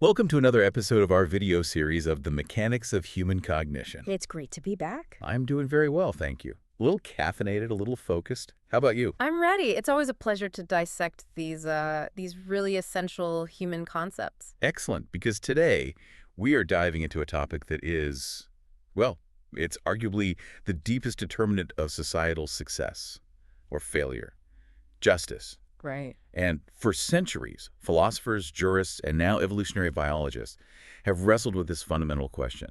Welcome to another episode of our video series of The Mechanics of Human Cognition. It's great to be back. I'm doing very well, thank you. A little caffeinated, a little focused. How about you? I'm ready. It's always a pleasure to dissect these really essential human concepts. Excellent, because today we are diving into a topic that is, well, it's arguably the deepest determinant of societal success or failure: justice. Right. And for centuries, philosophers, jurists, and now evolutionary biologists have wrestled with this fundamental question.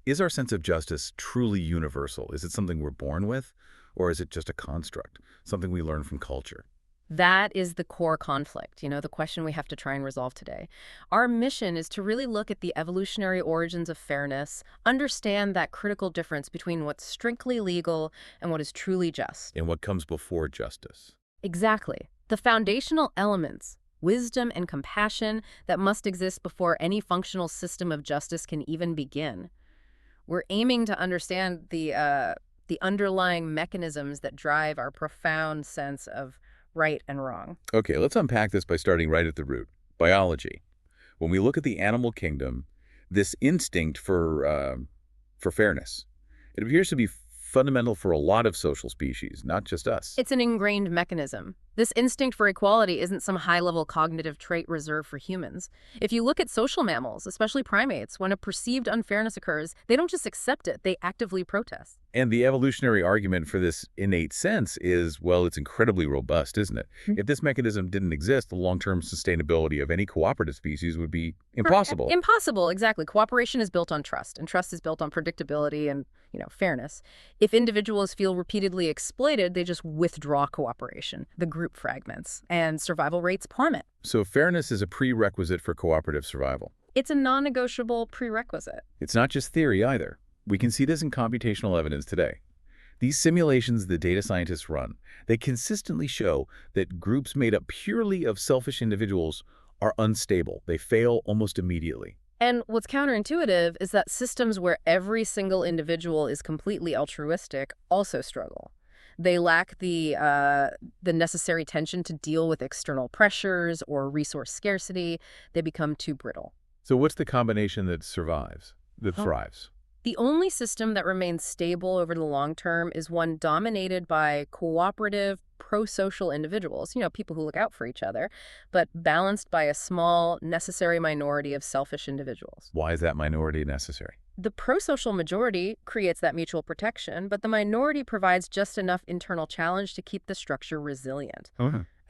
Is our sense of justice truly universal? Is it something we're born with, or is it just a construct, something we learn from culture? That is the core conflict, the question we have to try and resolve today. Our mission is to really look at the evolutionary origins of fairness, understand that critical difference between what's strictly legal and what is truly just. And what comes before justice? Exactly. The foundational elements, wisdom and compassion, that must exist before any functional system of justice can even begin. We're aiming to understand the underlying mechanisms that drive our profound sense of right and wrong. Okay, let's unpack this by starting right at the root. Biology. When we look at the animal kingdom, this instinct for fairness, it appears to be fundamental for a lot of social species, not just us. It's an ingrained mechanism. This instinct for equality isn't some high-level cognitive trait reserved for humans. If you look at social mammals, especially primates, when a perceived unfairness occurs, they don't just accept it, they actively protest. And the evolutionary argument for this innate sense is, well, it's incredibly robust, isn't it? If this mechanism didn't exist, the long-term sustainability of any cooperative species would be impossible. Impossible, exactly. Cooperation is built on trust, and trust is built on predictability and, fairness. If individuals feel repeatedly exploited, they just withdraw cooperation. The group fragments, and survival rates plummet. So fairness is a prerequisite for cooperative survival. It's a non-negotiable prerequisite. It's not just theory either. We can see this in computational evidence today. These simulations the data scientists run, they consistently show that groups made up purely of selfish individuals are unstable. They fail almost immediately. And what's counterintuitive is that systems where every single individual is completely altruistic also struggle. They lack the necessary tension to deal with external pressures or resource scarcity. They become too brittle. So what's the combination that survives, that thrives? The only system that remains stable over the long term is one dominated by cooperative, pro-social individuals, people who look out for each other, but balanced by a small, necessary minority of selfish individuals. Why is that minority necessary? The pro-social majority creates that mutual protection, but the minority provides just enough internal challenge to keep the structure resilient,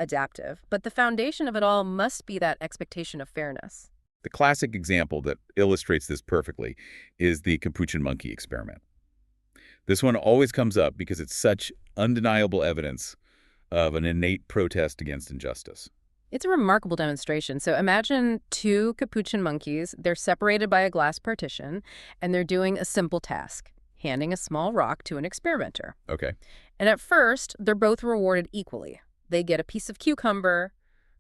adaptive. But the foundation of it all must be that expectation of fairness. The classic example that illustrates this perfectly is the Capuchin monkey experiment. This one always comes up because it's such undeniable evidence of an innate protest against injustice. It's a remarkable demonstration. So imagine two Capuchin monkeys. They're separated by a glass partition, and they're doing a simple task, handing a small rock to an experimenter. Okay. And at first, they're both rewarded equally. They get a piece of cucumber,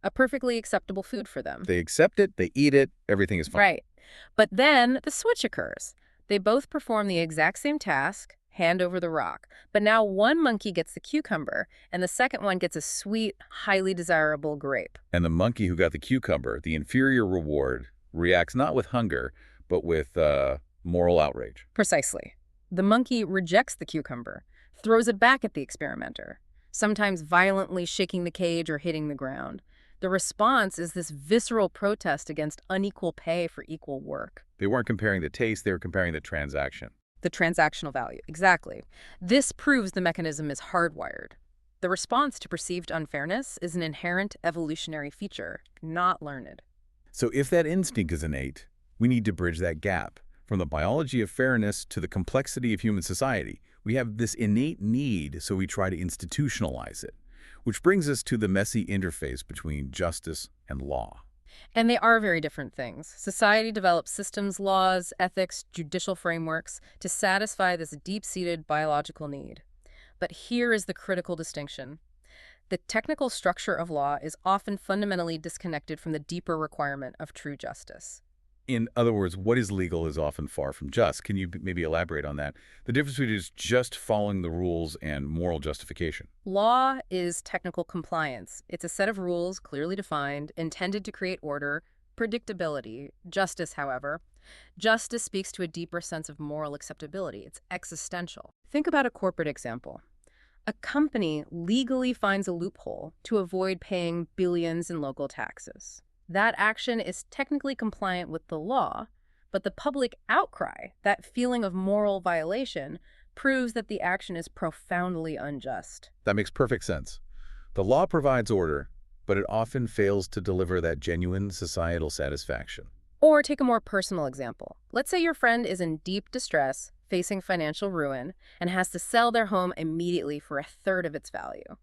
a perfectly acceptable food for them. They accept it, they eat it, everything is fine. Right. But then the switch occurs. They both perform the exact same task, hand over the rock. But now one monkey gets the cucumber, and the second one gets a sweet, highly desirable grape. And the monkey who got the cucumber, the inferior reward, reacts not with hunger, but with moral outrage. Precisely. The monkey rejects the cucumber, throws it back at the experimenter, sometimes violently shaking the cage or hitting the ground. The response is this visceral protest against unequal pay for equal work. They weren't comparing the taste, they were comparing the transaction. The transactional value, exactly. This proves the mechanism is hardwired. The response to perceived unfairness is an inherent evolutionary feature, not learned. So if that instinct is innate, we need to bridge that gap. From the biology of fairness to the complexity of human society, we have this innate need, so we try to institutionalize it. Which brings us to the messy interface between justice and law. And they are very different things. Society develops systems, laws, ethics, judicial frameworks to satisfy this deep-seated biological need. But here is the critical distinction. The technical structure of law is often fundamentally disconnected from the deeper requirement of true justice. In other words, what is legal is often far from just. Can you maybe elaborate on that? The difference between just following the rules and moral justification. Law is technical compliance. It's a set of rules, clearly defined, intended to create order, predictability. Justice, however. Justice speaks to a deeper sense of moral acceptability. It's existential. Think about a corporate example. A company legally finds a loophole to avoid paying billions in local taxes. That action is technically compliant with the law, but the public outcry, that feeling of moral violation, proves that the action is profoundly unjust. That makes perfect sense. The law provides order, but it often fails to deliver that genuine societal satisfaction. Or take a more personal example. Let's say your friend is in deep distress, facing financial ruin, and has to sell their home immediately for a third of its value.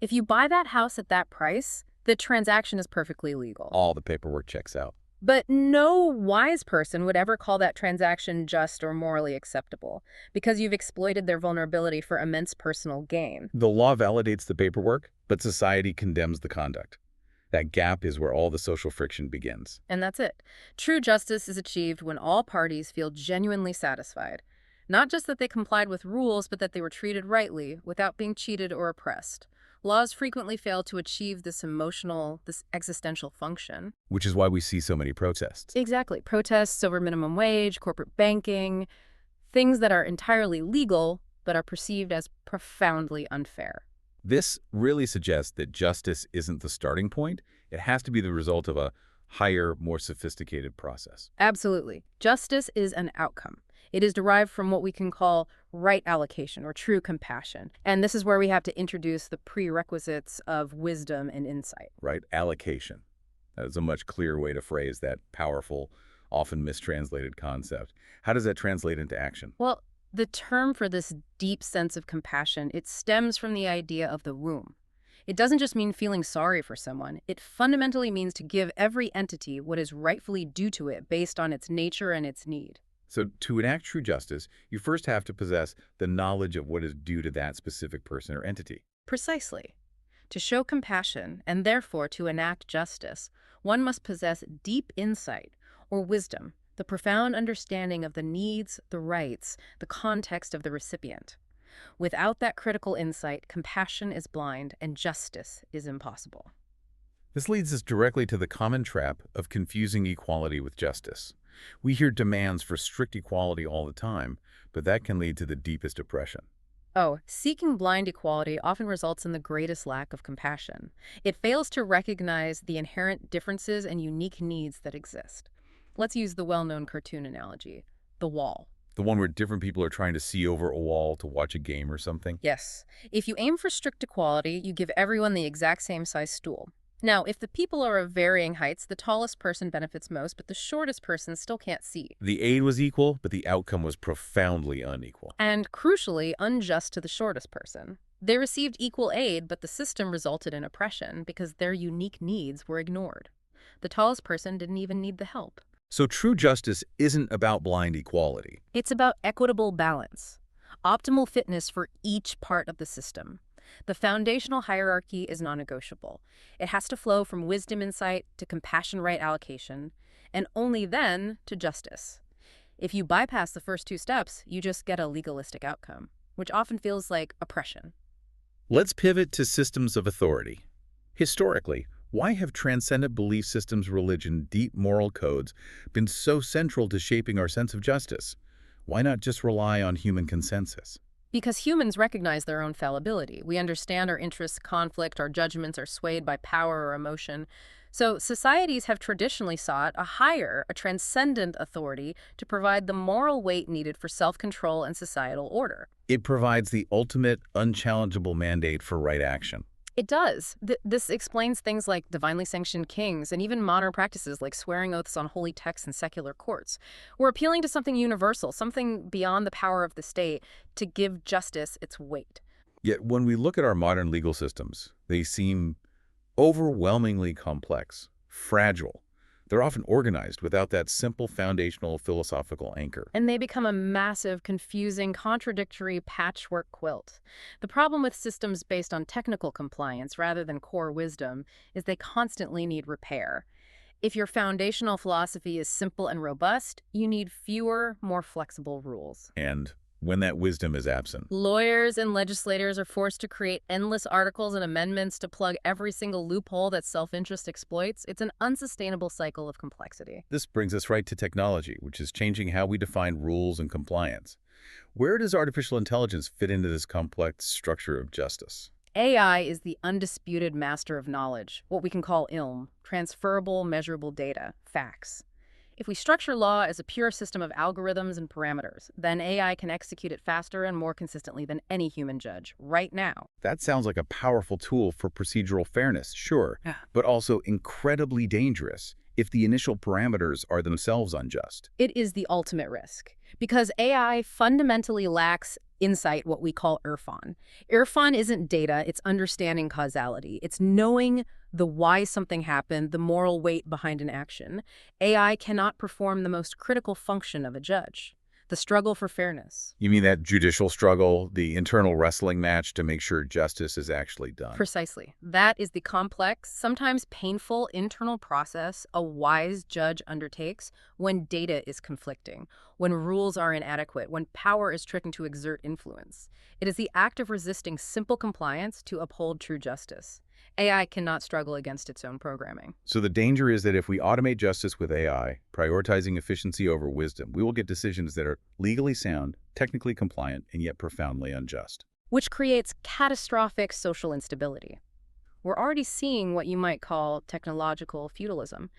If you buy that house at that price, the transaction is perfectly legal. All the paperwork checks out. But no wise person would ever call that transaction just or morally acceptable, because you've exploited their vulnerability for immense personal gain. The law validates the paperwork, but society condemns the conduct. That gap is where all the social friction begins. And that's it. True justice is achieved when all parties feel genuinely satisfied. Not just that they complied with rules, but that they were treated rightly, without being cheated or oppressed. Laws frequently fail to achieve this emotional, this existential function. Which is why we see so many protests. Exactly. Protests over minimum wage, corporate banking, things that are entirely legal, but are perceived as profoundly unfair. This really suggests that justice isn't the starting point. It has to be the result of a higher, more sophisticated process. Absolutely. Justice is an outcome. It is derived from what we can call right allocation or true compassion. And this is where we have to introduce the prerequisites of wisdom and insight. Right allocation. That is a much clearer way to phrase that powerful, often mistranslated concept. How does that translate into action? Well, the term for this deep sense of compassion, it stems from the idea of the womb. It doesn't just mean feeling sorry for someone. It fundamentally means to give every entity what is rightfully due to it based on its nature and its need. So to enact true justice, you first have to possess the knowledge of what is due to that specific person or entity. Precisely. To show compassion, and therefore to enact justice, one must possess deep insight or wisdom, the profound understanding of the needs, the rights, the context of the recipient. Without that critical insight, compassion is blind and justice is impossible. This leads us directly to the common trap of confusing equality with justice. We hear demands for strict equality all the time, but that can lead to the deepest oppression. Oh, seeking blind equality often results in the greatest lack of compassion. It fails to recognize the inherent differences and unique needs that exist. Let's use the well-known cartoon analogy, the wall. The one where different people are trying to see over a wall to watch a game or something? Yes. If you aim for strict equality, you give everyone the exact same size stool. Now, if the people are of varying heights, the tallest person benefits most, but the shortest person still can't see. The aid was equal, but the outcome was profoundly unequal. And, crucially, unjust to the shortest person. They received equal aid, but the system resulted in oppression because their unique needs were ignored. The tallest person didn't even need the help. So true justice isn't about blind equality. It's about equitable balance, optimal fitness for each part of the system. The foundational hierarchy is non-negotiable. It has to flow from wisdom insight to compassion right allocation, and only then to justice. If you bypass the first two steps, you just get a legalistic outcome, which often feels like oppression. Let's pivot to systems of authority. Historically, why have transcendent belief systems, religion, deep moral codes been so central to shaping our sense of justice? Why not just rely on human consensus? Because humans recognize their own fallibility. We understand our interests conflict, our judgments are swayed by power or emotion. So societies have traditionally sought a transcendent authority to provide the moral weight needed for self-control and societal order. It provides the ultimate, unchallengeable mandate for right action. It does. This explains things like divinely sanctioned kings and even modern practices like swearing oaths on holy texts in secular courts. We're appealing to something universal, something beyond the power of the state, to give justice its weight. Yet when we look at our modern legal systems, they seem overwhelmingly complex, fragile. They're often organized without that simple foundational philosophical anchor. And they become a massive, confusing, contradictory patchwork quilt. The problem with systems based on technical compliance rather than core wisdom is they constantly need repair. If your foundational philosophy is simple and robust, you need fewer, more flexible rules. And when that wisdom is absent. Lawyers and legislators are forced to create endless articles and amendments to plug every single loophole that self-interest exploits. It's an unsustainable cycle of complexity. This brings us right to technology, which is changing how we define rules and compliance. Where does artificial intelligence fit into this complex structure of justice? AI is the undisputed master of knowledge, what we can call ILM, transferable measurable data, facts. If we structure law as a pure system of algorithms and parameters, then AI can execute it faster and more consistently than any human judge, right now. That sounds like a powerful tool for procedural fairness, sure, Yeah. but also incredibly dangerous if the initial parameters are themselves unjust. It is the ultimate risk, because AI fundamentally lacks insight, what we call Irfan. Irfan isn't data, it's understanding causality. It's knowing the why something happened, the moral weight behind an action. AI cannot perform the most critical function of a judge, the struggle for fairness. You mean that judicial struggle, the internal wrestling match to make sure justice is actually done? Precisely. That is the complex, sometimes painful internal process a wise judge undertakes when data is conflicting, when rules are inadequate, when power is trying to exert influence. It is the act of resisting simple compliance to uphold true justice. AI cannot struggle against its own programming. So the danger is that if we automate justice with AI, prioritizing efficiency over wisdom, we will get decisions that are legally sound, technically compliant, and yet profoundly unjust. Which creates catastrophic social instability. We're already seeing what you might call technological feudalism,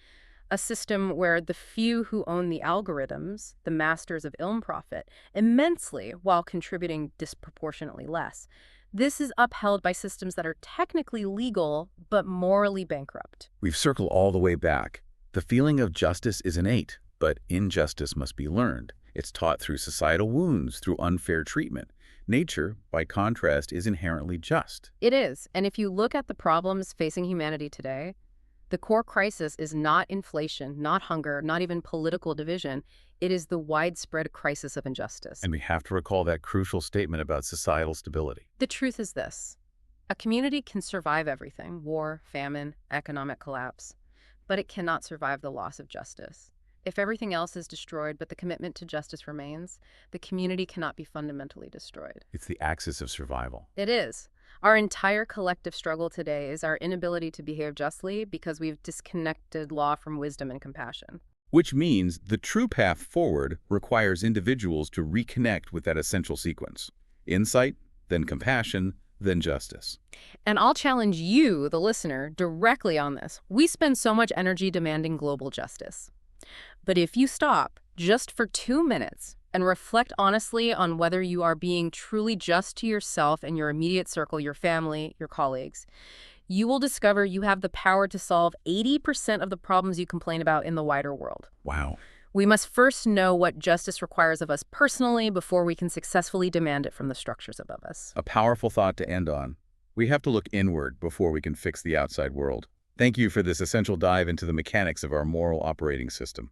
a system where the few who own the algorithms, the masters of ilm, profit immensely while contributing disproportionately less. This is upheld by systems that are technically legal but morally bankrupt. We've circled all the way back. The feeling of justice is innate, but injustice must be learned. It's taught through societal wounds, through unfair treatment. Nature, by contrast, is inherently just. It is, and if you look at the problems facing humanity today, the core crisis is not inflation, not hunger, not even political division. It is the widespread crisis of injustice. And we have to recall that crucial statement about societal stability. The truth is this. A community can survive everything, war, famine, economic collapse, but it cannot survive the loss of justice. If everything else is destroyed but the commitment to justice remains, the community cannot be fundamentally destroyed. It's the axis of survival. It is. Our entire collective struggle today is our inability to behave justly because we've disconnected law from wisdom and compassion. Which means the true path forward requires individuals to reconnect with that essential sequence. Insight, then compassion, then justice. And I'll challenge you, the listener, directly on this. We spend so much energy demanding global justice. But if you stop just for 2 minutes and reflect honestly on whether you are being truly just to yourself and your immediate circle, your family, your colleagues, you will discover you have the power to solve 80% of the problems you complain about in the wider world. Wow. We must first know what justice requires of us personally before we can successfully demand it from the structures above us. A powerful thought to end on. We have to look inward before we can fix the outside world. Thank you for this essential dive into the mechanics of our moral operating system.